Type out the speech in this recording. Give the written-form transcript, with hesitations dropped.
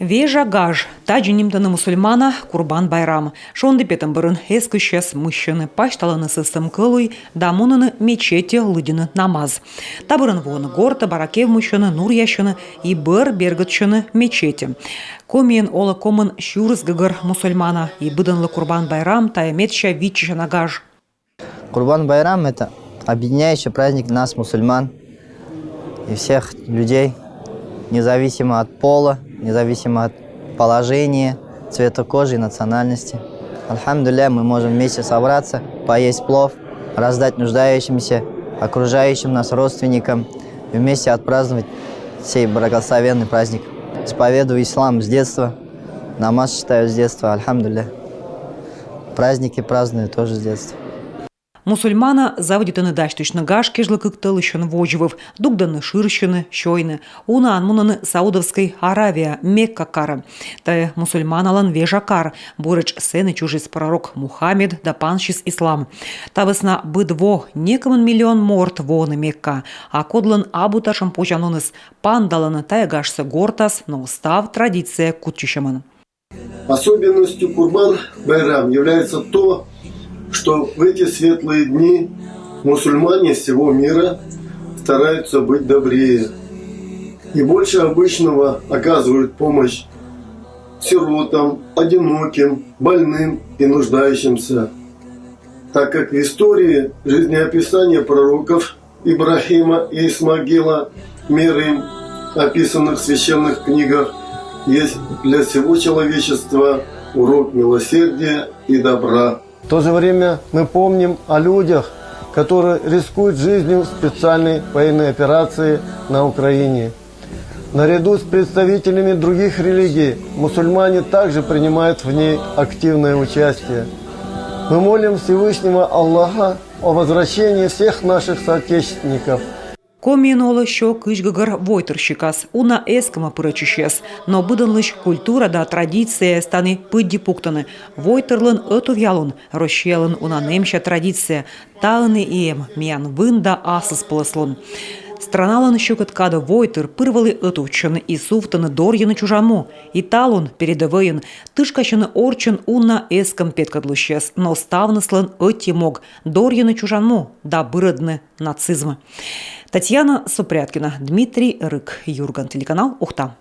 Вежа гаж, таджинимтаны мусульмана Курбан Байрам. Шонды петамбырын эскүшес мыщыны пашталаны сыстым кылуй, дамунаны мечети лыдины намаз. Табырын воны горта баракев мыщыны нур ящыны и бір бергытчыны мечети. Комиен ола комын шюрыз гыгыр мусульмана и быдынлы Курбан Байрам таеметща витчища на гаж. Курбан Байрам – это объединяющий праздник нас, мусульман, и всех людей, независимо от пола, независимо от положения, цвета кожи и национальности. Альхамдулилля, мы можем вместе собраться, поесть плов, раздать нуждающимся, окружающим нас родственникам, и вместе отпраздновать сей благословенный праздник. Исповедую ислам с детства, намаз читаю с детства, альхамдулилля. Праздники праздную тоже с детства. Мусульмана заводитыны даштычны гаш кежлы кыктылышын вожевыв, дугданы ширщыны, щойны. Уна анмунаны Саудовской Аравия, Мекка кары. Та мусульманалан вежакар, бурыч сены чужис пророк Мухаммед да паншис ислам. Та весна быдво некомын миллион морт воны Мекка, а кодлан абуташам почаноныс пандаланы тая гашсы гортас, но устав традиция кутчищаман. Особенностью Курбан Байрам является то, что в эти светлые дни мусульмане всего мира стараются быть добрее и больше обычного оказывают помощь сиротам, одиноким, больным и нуждающимся. Так как в истории жизнеописания пророков Ибрахима и Исмагила, мир им, описанных в священных книгах, есть для всего человечества урок милосердия и добра. В то же время мы помним о людях, которые рискуют жизнью в специальной военной операции на Украине. Наряду с представителями других религий, мусульмане также принимают в ней активное участие. Мы молим Всевышнего Аллаха о возвращении всех наших соотечественников. Комиен ола шо кыш-гыгыр войтерщикас, уна эскама пырачищес, но быдынлыш культура да традиция станы пыдди пуктаны. Войтерлын эту вялун, рощелын уна немща традиция, таыны ием, миян вында асыс пылыслун. Страналан щекоткада войтер пырвалы этувчын и суфтаны дорьяны чужаму, и талун передовыйын, тышкачыны орчын уна эскам петкадлущес, но ставныслын эти мог, дорьяны чужаму, да бырыдны нацизма. Татьяна Супряткина, Дмитрий Рык, Юрган, телеканал Ухта.